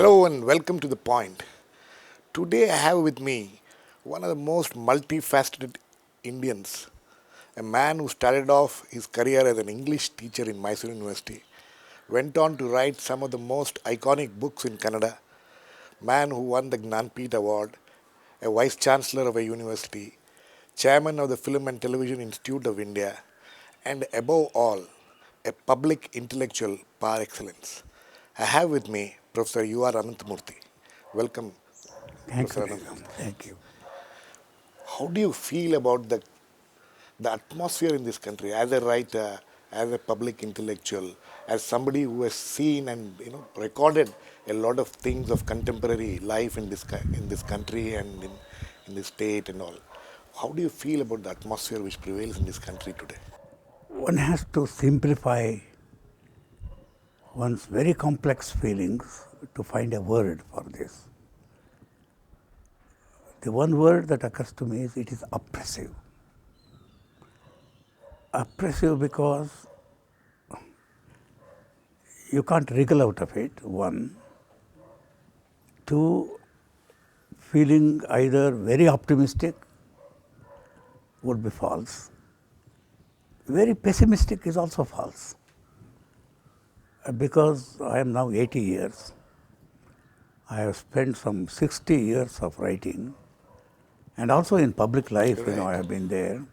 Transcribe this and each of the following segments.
Hello and welcome to The Point. Today I have with me one of the most multifaceted Indians, a man who started off his career as an English teacher in Mysore University, went on to write some of the most iconic books in Kannada, man who won the Gnanpith Award, a vice chancellor of a university, chairman of the Film and Television Institute of India, and above all, a public intellectual par excellence. I have with me Professor U R Ananthamurthy. Welcome, Thank you, Professor Nikam. Ananthamurthy. Thank you. How do you feel about the atmosphere in this country as a writer, as a public intellectual, as somebody who has seen and recorded a lot of things of contemporary life in this country and in this state and all? How do you feel about the atmosphere which prevails in this country today? One has to simplify one's very complex feelings to find a word for this. The one word that occurs to me is it is oppressive. Oppressive because you can't wriggle out of it, one. Two, feeling either very optimistic would be false. Very pessimistic is also false. Because I am now 80 years, I have spent some 60 years of writing and also in public life, I have been there.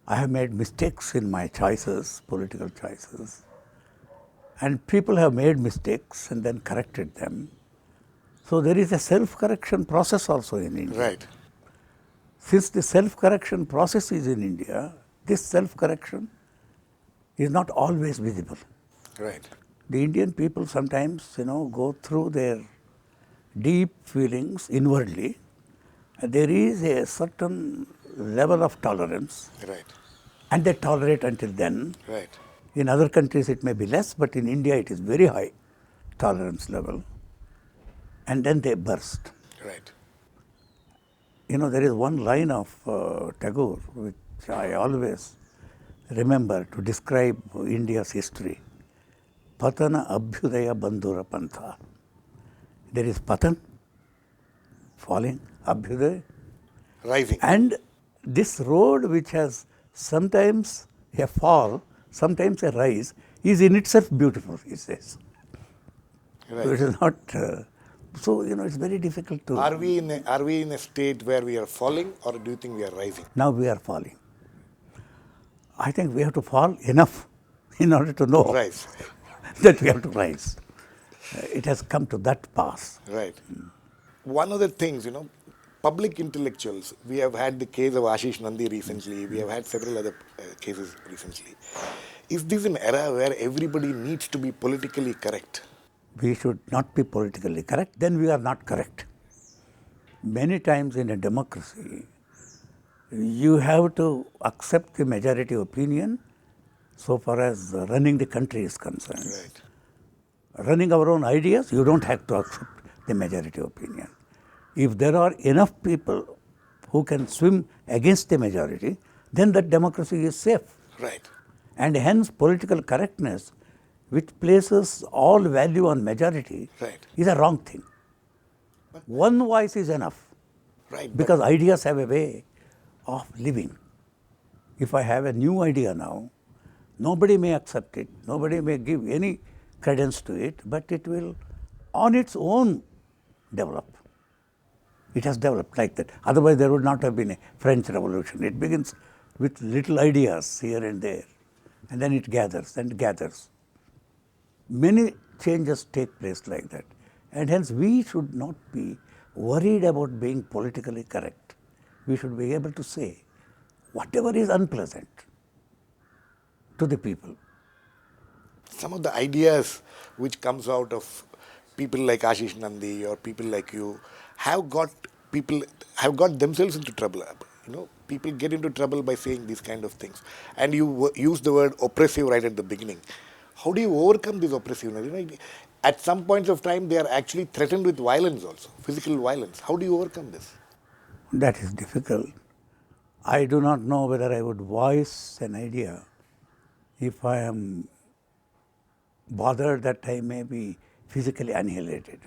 I have made mistakes in my choices, political choices. And people have made mistakes and then corrected them. So there is a self-correction process also in India. Right. Since the self-correction process is in India, this self-correction is not always visible. Right. The Indian people sometimes, go through their deep feelings inwardly. There is a certain level of tolerance. Right. And they tolerate until then. Right. In other countries it may be less, but in India it is very high tolerance level. And then they burst. Right. There is one line of Tagore which I always remember to describe India's history. Patana Abhyudaya Bandhura Pantha. There is Patan, falling, Abhyudaya. Rising. And this road which has sometimes a fall, sometimes a rise, is in itself beautiful, he says. Right. So it is not, it's very difficult to... Are we in a state where we are falling, or do you think we are rising? Now we are falling. I think we have to fall enough in order to know Rise. that we have to rise. It has come to that pass. Right. One of the things, public intellectuals, we have had the case of Ashish Nandi recently, we have had several other cases recently. Is this an era where everybody needs to be politically correct? We should not be politically correct, then we are not correct. Many times in a democracy, you have to accept the majority opinion so far as running the country is concerned. Right. Running our own ideas, you don't have to accept the majority opinion. If there are enough people who can swim against the majority, then that democracy is safe. Right. And hence political correctness, which places all value on majority, Right. is a wrong thing. One voice is enough. Right. Because ideas have a way of living. If I have a new idea now, nobody may accept it, nobody may give any credence to it, but it will on its own develop. It has developed like that. Otherwise there would not have been a French Revolution. It begins with little ideas here and there, and then it gathers and gathers. Many changes take place like that. And hence we should not be worried about being politically correct. We should be able to say whatever is unpleasant to the people. Some of the ideas which comes out of people like Ashish Nandi or people like you have got themselves into trouble. People get into trouble by saying these kind of things. And you use the word oppressive right at the beginning. How do you overcome this oppressiveness? At some points of time, they are actually threatened with violence also, physical violence. How do you overcome this? That is difficult. I do not know whether I would voice an idea if I am bothered that I may be physically annihilated.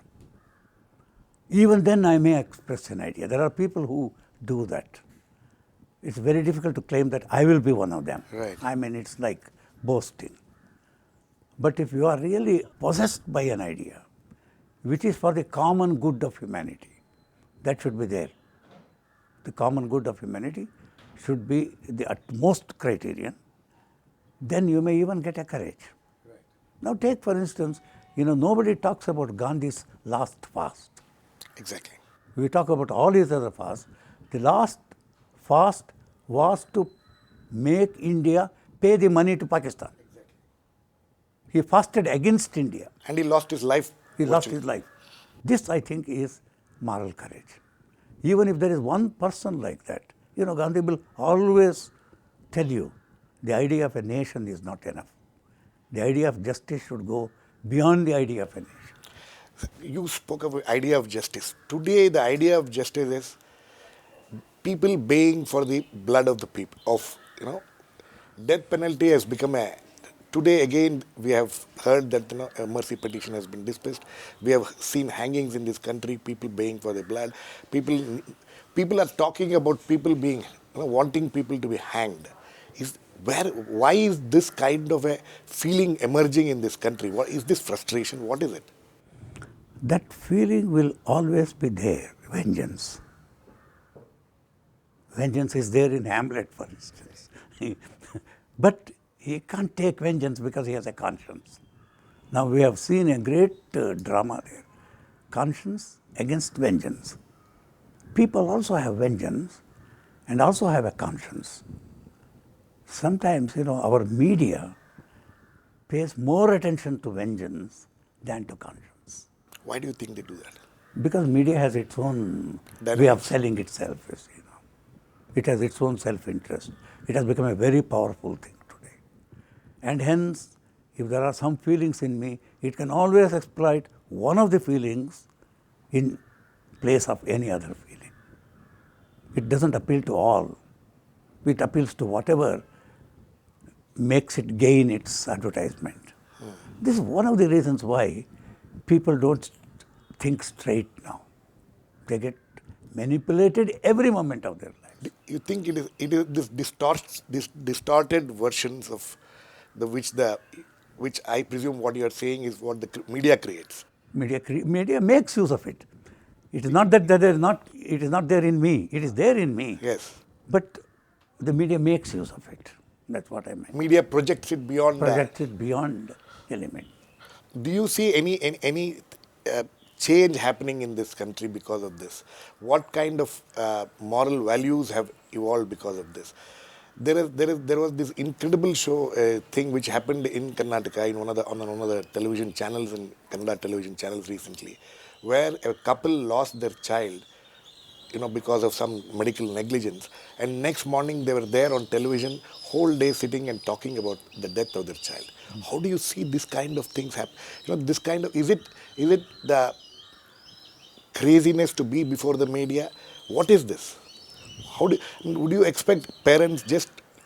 even then I may express an idea. There are people who do that. It's very difficult to claim that I will be one of them. Right. I mean, it's like boasting. But if you are really possessed by an idea, which is for the common good of humanity, that should be there. The common good of humanity should be the utmost criterion. Then you may even get a courage. Right. Now take for instance, nobody talks about Gandhi's last fast. Exactly. We talk about all these other fasts. The last fast was to make India pay the money to Pakistan. Exactly. He fasted against India. And he lost his life. He lost his life. This, I think, is moral courage. Even if there is one person like that, Gandhi will always tell you the idea of a nation is not enough. The idea of justice should go beyond the idea of a nation. You spoke of the idea of justice. Today, the idea of justice is people baying for the blood of the people. Death penalty has become a. Today again, we have heard that a mercy petition has been dismissed. We have seen hangings in this country. People baying for their blood. People are talking about people being wanting people to be hanged. Why is this kind of a feeling emerging in this country? What is this frustration? What is it? That feeling will always be there, vengeance. Vengeance is there in Hamlet, for instance. But he can't take vengeance because he has a conscience. Now we have seen a great drama there. Conscience against vengeance. People also have vengeance and also have a conscience. Sometimes, our media pays more attention to vengeance than to conscience. Why do you think they do that? Because media has its own way of selling itself. It has its own self-interest. It has become a very powerful thing today. And hence, if there are some feelings in me, it can always exploit one of the feelings in place of any other feeling. It doesn't appeal to all. It appeals to whatever makes it gain its advertisement. This is one of the reasons why people don't think straight now. They get manipulated every moment of their life. You think it is this distorted versions of which I presume what you are saying is what the media creates. Media makes use of it. It is not that it is not there in me. It is there in me. Yes. But the media makes use of it. That's what I meant. Media projects it beyond Projects it beyond the limit. Do you see any change happening in this country because of this? What kind of moral values have evolved because of this? There was this incredible thing which happened in Karnataka on one of the television channels, in Kannada television channels recently, where a couple lost their child, because of some medical negligence, and next morning they were there on television whole day sitting and talking about the death of their child. How do you see this kind of things happen? This kind of, is it the craziness to be before the media? What is this? Would you expect parents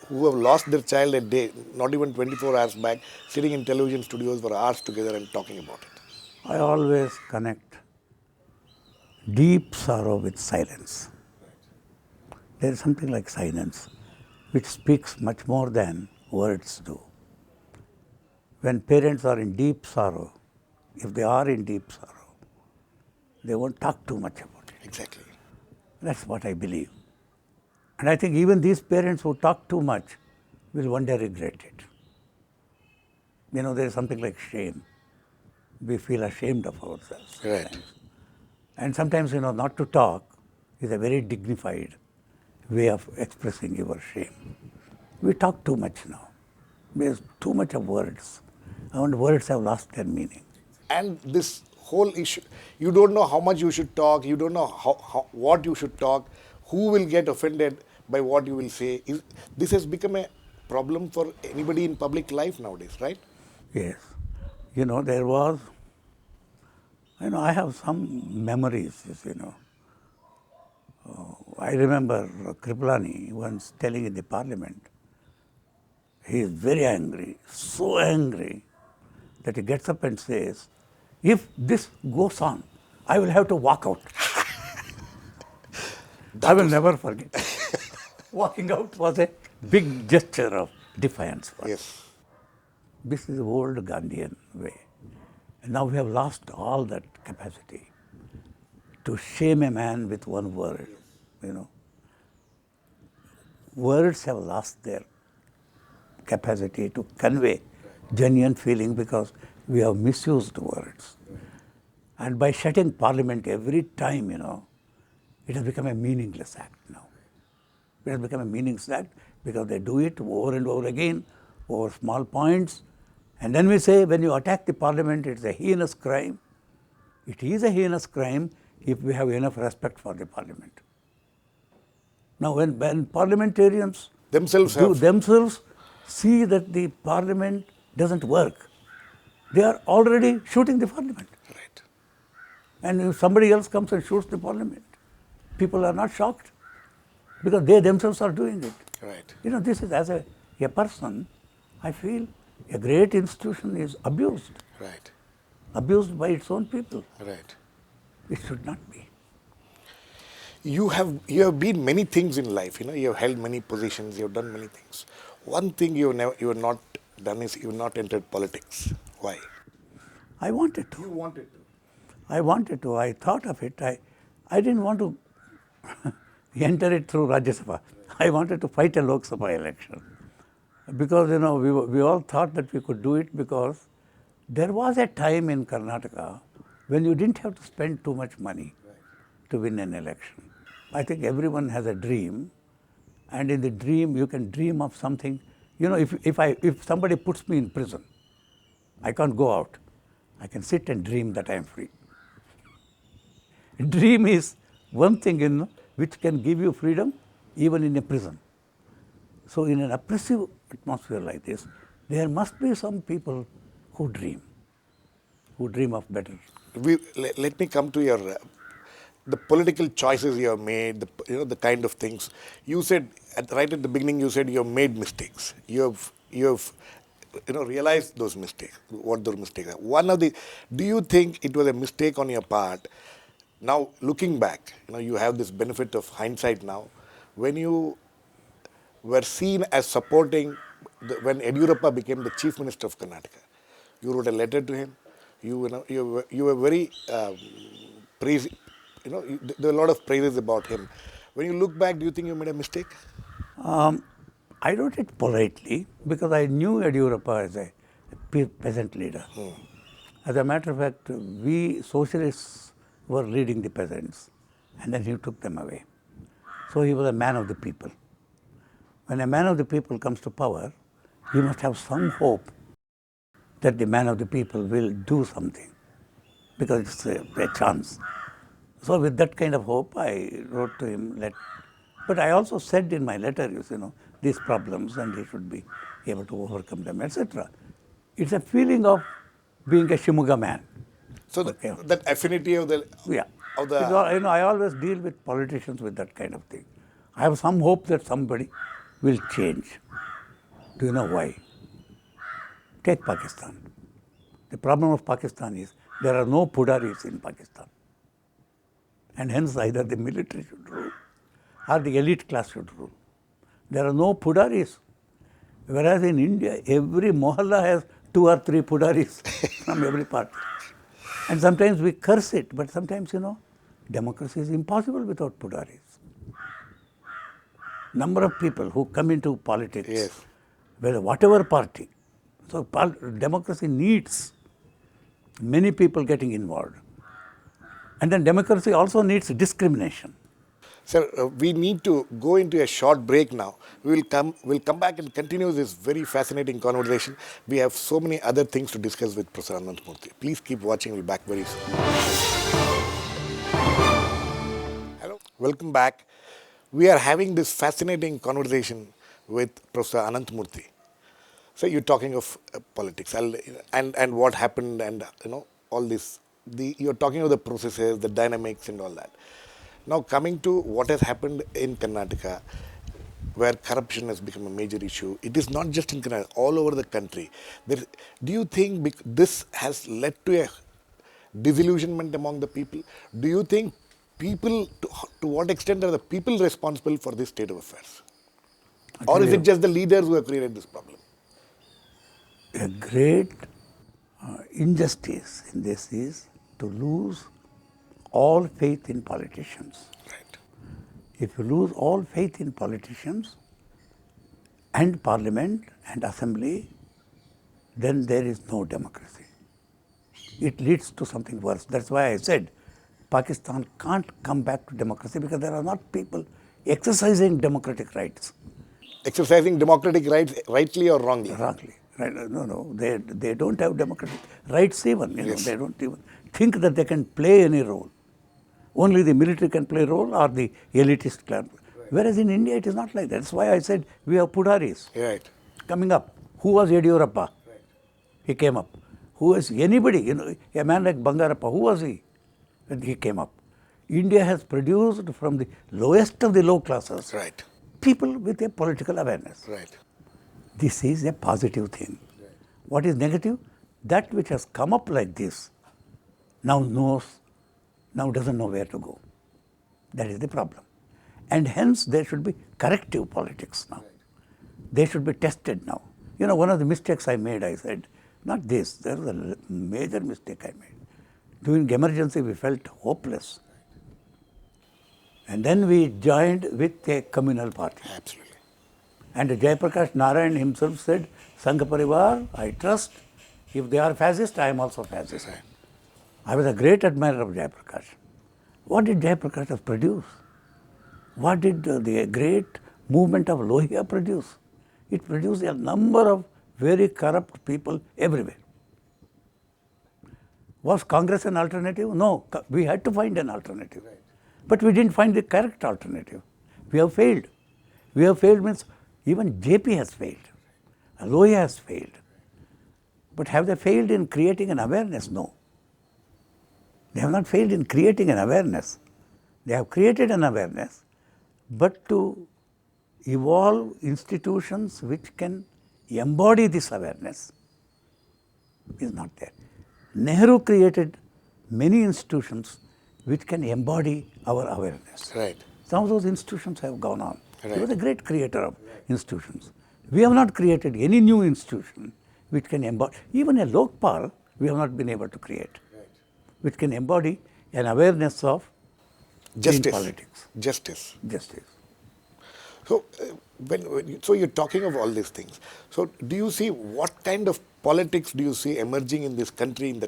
who have lost their child a day, not even 24 hours back, sitting in television studios for hours together and talking about it? I always connect deep sorrow with silence. There is something like silence which speaks much more than words do. When parents are in deep sorrow, if they are in deep sorrow, they won't talk too much about it. Exactly. That's what I believe. And I think even these parents who talk too much will one day regret it. There is something like shame. We feel ashamed of ourselves. Right. Sometimes. And sometimes, not to talk is a very dignified way of expressing your shame. We talk too much now. There's too much of words. And words have lost their meaning. And this whole issue, you don't know how much you should talk, you don't know what you should talk, who will get offended by what you will say. This has become a problem for anybody in public life nowadays, right? Yes. There was, I have some memories, I remember Kripalani once telling in the parliament, he is very angry, so angry, that he gets up and says, if this goes on, I will have to walk out. I will never forget. Walking out was a big gesture of defiance for me. Yes. This is the old Gandhian way. And now we have lost all that capacity to shame a man with one word. You know, words have lost their capacity to convey genuine feeling because we have misused words. And by shutting Parliament every time, it has become a meaningless act now. It has become a meaningless act because they do it over and over again, over small points. And then we say, when you attack the Parliament, it's a heinous crime. It is a heinous crime if we have enough respect for the Parliament. Now, when parliamentarians themselves see that the Parliament doesn't work, they are already shooting the Parliament. Right. And if somebody else comes and shoots the Parliament, people are not shocked because they themselves are doing it. Right. This is, as a person, I feel a great institution is abused. Right. Abused by its own people. Right. It should not be. You have been many things in life. You have held many positions. You have done many things. One thing you have not done is you have not entered politics. Why? I wanted to. You wanted to. I wanted to. I thought of it. I didn't want to enter it through Rajya Sabha. I wanted to fight a Lok Sabha election. Because, we all thought that we could do it because there was a time in Karnataka when you didn't have to spend too much money to win an election. I think everyone has a dream, and in the dream you can dream of something. If somebody puts me in prison, I can't go out. I can sit and dream that I am free. Dream is one thing which can give you freedom even in a prison. So in an oppressive atmosphere like this, there must be some people who dream of better. Let me come to your the political choices you have made, the kind of things you said right at the beginning. You said you have made mistakes. You have realized those mistakes. What those mistakes are. Do you think it was a mistake on your part? Now looking back, you have this benefit of hindsight now. When you were seen as supporting when Yediyurappa became the Chief Minister of Karnataka, you wrote a letter to him. You were very praise. There are a lot of praises about him. When you look back, do you think you made a mistake? I wrote it politely because I knew Yediyurappa as a peasant leader. As a matter of fact, we socialists were leading the peasants, and then he took them away. So he was a man of the people. When a man of the people comes to power, he must have some hope that the man of the people will do something, because it's a chance. So with that kind of hope, I wrote to him. But I also said in my letter, these problems, and he should be able to overcome them, etc. It's a feeling of being a Shimuga man. So that affinity of the I always deal with politicians with that kind of thing. I have some hope that somebody will change. Do you know why? Take Pakistan. The problem of Pakistan is there are no Pudaris in Pakistan. And hence either the military should rule or the elite class should rule. There are no Pudaris. Whereas in India, every mohalla has 2 or 3 Pudaris from every part. And sometimes we curse it, but sometimes, democracy is impossible without Pudaris. Number of people who come into politics, yes, whatever party. So democracy needs many people getting involved. And then democracy also needs discrimination. Sir, we need to go into a short break now. We'll come back and continue this very fascinating conversation. We have so many other things to discuss with Professor Ananthamurthy. Please keep watching. We'll be back very soon. Hello. Welcome back. We are having this fascinating conversation with Professor Ananthamurthy. So you're talking of politics and what happened and all this. You're talking of the processes, the dynamics and all that. Now coming to what has happened in Karnataka, where corruption has become a major issue. It is not just in Karnataka, all over the country. Do you think this has led to disillusionment among the people. Do you think to what extent are the people responsible for this state of affairs? I Or tell is it you, just the leaders who have created this problem? a great injustice in this is to lose all faith in politicians. Right. If you lose all faith in politicians and parliament and assembly, then there is no democracy. It leads to something worse. That's why I said Pakistan can't come back to democracy because there are not people exercising democratic rights. Exercising democratic rights rightly or wrongly? Wrongly. Right? No, they don't have democratic rights even. Yes. They don't even think that they can play any role. Only the military can play a role or the elitist clan. Right. Whereas in India it is not like that. That's why I said we have Pudaris Right. coming up. Who was Yediyurappa? Right. He came up. Who was anybody? A man like Bangarappa, who was he? And he came up. India has produced from the lowest of the low classes Right. people with a political awareness. Right. This is a positive thing. Right. What is negative? That which has come up like this now doesn't know where to go. That is the problem. And hence there should be corrective politics now. Right. They should be tested now. One of the mistakes I made, I said, not this, there was a major mistake I made. During emergency we felt hopeless. And then we joined with a communal party. Absolutely. And Jayaprakash Narayan himself said, Sangha Parivar, I trust. If they are fascist, I am also fascist. Right. I was a great admirer of Jayaprakash. What did Jayaprakash produce? What did the great movement of Lohia produce? It produced a number of very corrupt people everywhere. Was Congress an alternative? No, we had to find an alternative. Right. But we didn't find the correct alternative. We have failed. We have failed means even JP has failed. Lohia has failed. But have they failed in creating an awareness? No. They have not failed in creating an awareness. They have created an awareness, but to evolve institutions which can embody this awareness is not there. Nehru created many institutions which can embody our awareness. Right. Some of those institutions have gone on. Right. He was a great creator of institutions. We have not created any new institution which can embody, even a Lokpal we have not been able to create, which can embody an awareness of Justice. politics. Justice. Justice. So, so you're talking of all these things. So, do you see what kind of politics do you see emerging in this country?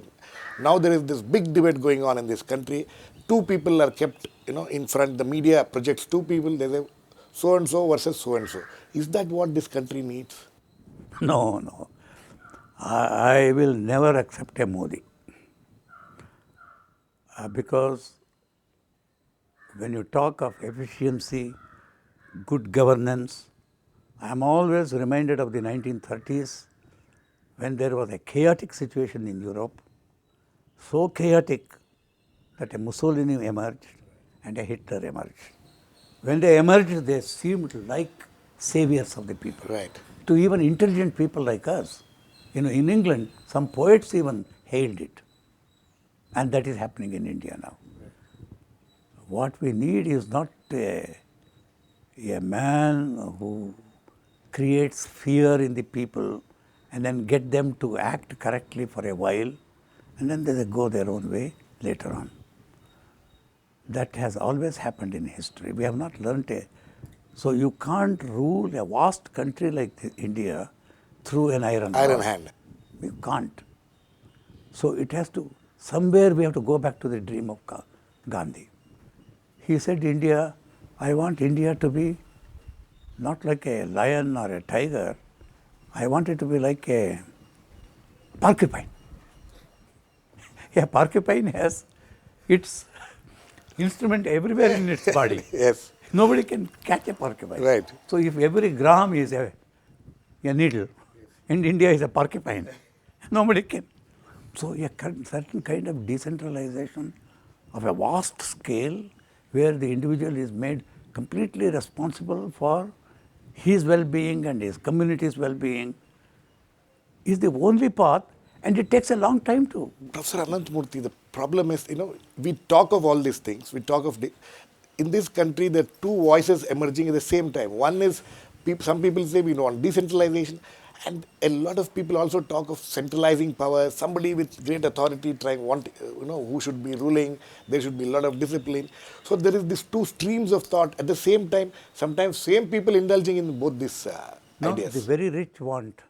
Now there is this big debate going on in this country. Two people are kept, in front. The media projects two people. They say so and so versus so and so. Is that what this country needs? No. I will never accept a Modi. Because when you talk of efficiency, good governance, I am always reminded of the 1930s when there was a chaotic situation in Europe, so chaotic that a Mussolini emerged and a Hitler emerged. When they emerged, they seemed like saviors of the people. Right. To even intelligent people like us. In England, some poets even hailed it. And that is happening in India now. What we need is not a man who creates fear in the people and then get them to act correctly for a while and then they go their own way later on. That has always happened in history. We have not learnt so you can't rule a vast country like India through an iron hand. You can't. So it has to, somewhere we have to go back to the dream of Gandhi. He said, I want India to be not like a lion or a tiger. I want it to be like a porcupine. A porcupine has its instrument everywhere in its body. Yes. Nobody can catch a porcupine. Right. So if every gram is a needle, and India is a porcupine, nobody can. So a certain kind of decentralization of a vast scale where the individual is made completely responsible for his well-being and his community's well-being is the only path, And it takes a long time to. Professor Ananthamurthy, the problem is, we talk of all these things. We talk of in this country, there are two voices emerging at the same time. One is some people say we want decentralization, and a lot of people also talk of centralizing power. Somebody with great authority who should be ruling. There should be a lot of discipline. So there is these two streams of thought at the same time. Sometimes same people indulging in both these No, the ideas. very rich want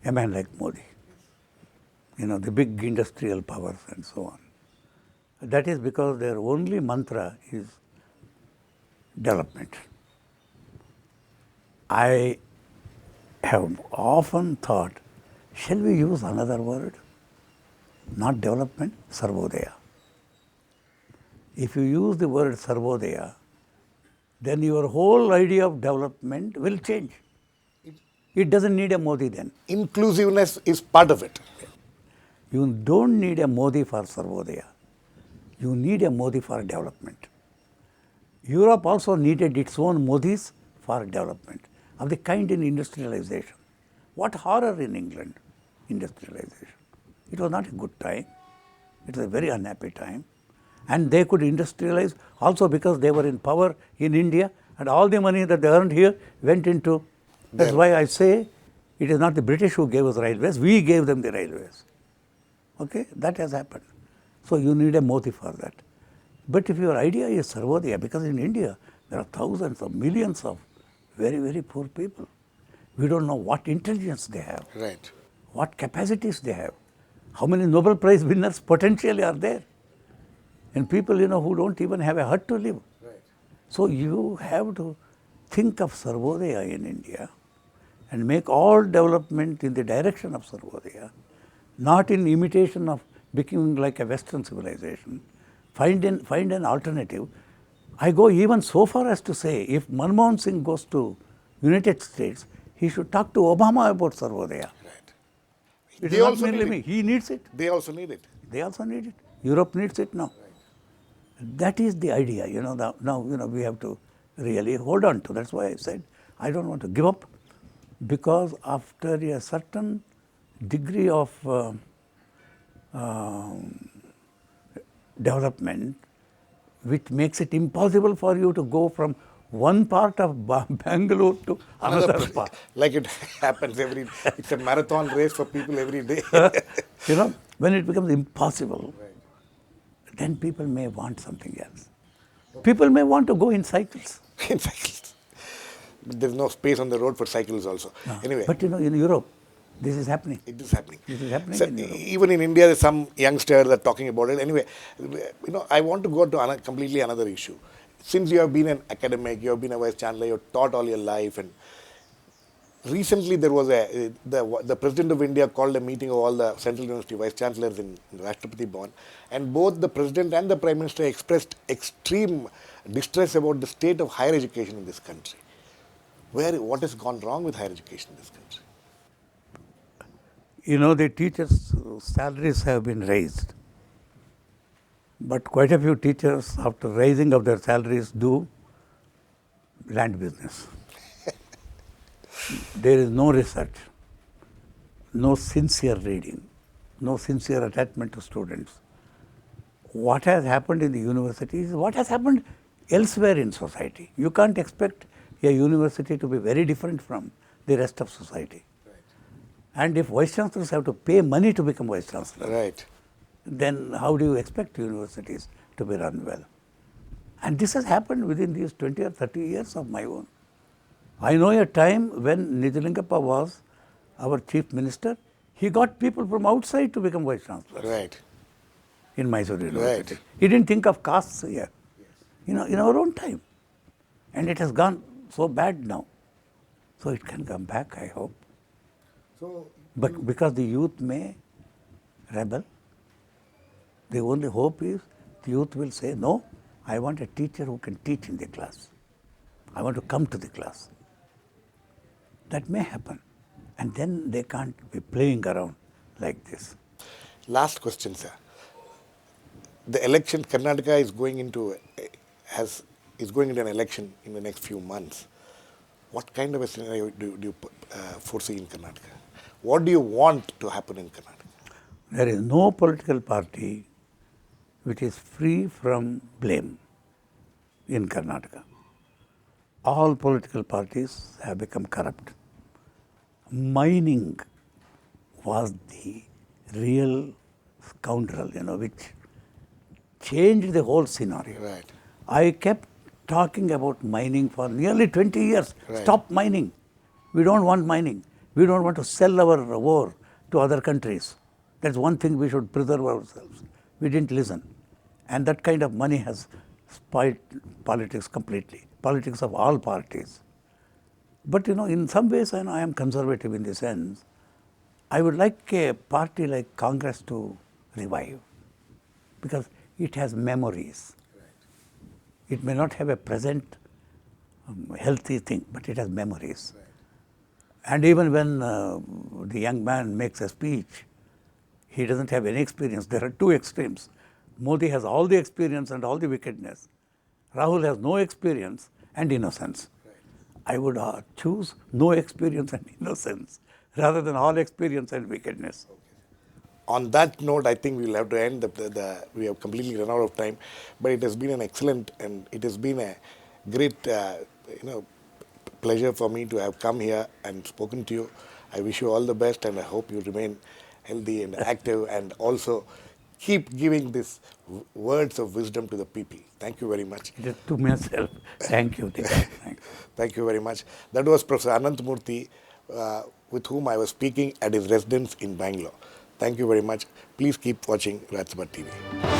a man like Modi. The big industrial powers and so on. That is because their only mantra is development. I have often thought, shall we use another word? Not development, Sarvodaya. If you use the word Sarvodaya, then your whole idea of development will change. It doesn't need a Modi then. Inclusiveness is part of it. You don't need a Modi for Sarvodaya. You need a Modi for development. Europe also needed its own Modis for development, of the kind in industrialization. What horror in England, industrialization. It was not a good time. It was a very unhappy time. And they could industrialize also because they were in power in India, and all the money that they earned here went into. That's why I say it is not the British who gave us railways, we gave them the railways. Okay, that has happened. So you need a Modi for that. But if your idea is Sarvodaya, because in India there are thousands of millions of very, very poor people. We don't know what intelligence they have, Right. what capacities they have, how many Nobel Prize winners potentially are there, and people who don't even have a hut to live. Right. So you have to think of Sarvodaya in India and make all development in the direction of Sarvodaya, not in imitation of becoming like a Western civilization. Find an alternative. I go even so far as to say, if Manmohan Singh goes to United States, he should talk to Obama about Sarvodaya. Right. It They is not also merely need me. it. He needs it. They also need it. They also need it. Europe needs it now. That is the idea. Now we have to really hold on to. That's why I said I don't want to give up, because after a certain degree of development, which makes it impossible for you to go from one part of Bangalore to another part. Like it happens it's a marathon race for people every day. When it becomes impossible, then people may want something else. People may want to go in cycles. In cycles. But there's no space on the road for cycles also. Anyway. But in Europe, this is happening. It is happening. This is happening So in Europe. even in India, there's some youngsters that are talking about it. Anyway, I want to go to completely another issue. Since you have been an academic, you have been a vice chancellor, you have taught all your life, and recently there was the President of India called a meeting of all the Central University vice chancellors in Rashtrapati Bhavan, and both the President and the Prime Minister expressed extreme distress about the state of higher education in this country. What has gone wrong with higher education in this country? The teachers' salaries have been raised. But quite a few teachers, after raising of their salaries, do land business. There is no research, no sincere reading, no sincere attachment to students. What has happened in the university is what has happened elsewhere in society. You can't expect a university to be very different from the rest of society. Right. And if vice chancellors have to pay money to become vice chancellors, Right. then how do you expect universities to be run well? And this has happened within these 20 or 30 years of my own. I know a time when Nijilingappa was our chief minister, he got people from outside to become vice chancellors. Right. In Mysore University. Right. He didn't think of castes here. In our own time. And it has gone so bad now. So it can come back, I hope. But because the youth may rebel, the only hope is the youth will say, no, I want a teacher who can teach in the class. I want to come to the class. That may happen. And then they can't be playing around like this. Last question, sir. The election, Karnataka is going into an election in the next few months. What kind of a scenario do you foresee in Karnataka? What do you want to happen in Karnataka? There is no political party which is free from blame in Karnataka. All political parties have become corrupt. Mining was the real scoundrel, which changed the whole scenario. Right. I kept talking about mining for nearly 20 years. Right. Stop mining. We don't want mining. We don't want to sell our ore to other countries. That's one thing we should preserve ourselves. We didn't listen. And that kind of money has spoiled politics completely, politics of all parties. But in some ways, I am conservative in the sense, I would like a party like Congress to revive because it has memories. It may not have a present healthy thing, but it has memories. And even when the young man makes a speech, he doesn't have any experience. There are two extremes. Modi has all the experience and all the wickedness. Rahul has no experience and innocence. I would choose no experience and innocence rather than all experience and wickedness. On that note, I think we'll have to end. We have completely run out of time, but it has been an excellent and it has been a great, pleasure for me to have come here and spoken to you. I wish you all the best, and I hope you remain healthy and active, and also keep giving these words of wisdom to the people. Thank you very much. Just to myself, thank you, Nikam. Thanks. Thank you very much. That was Professor Ananthamurthy, with whom I was speaking at his residence in Bangalore. Thank you very much. Please keep watching Rajsabha TV.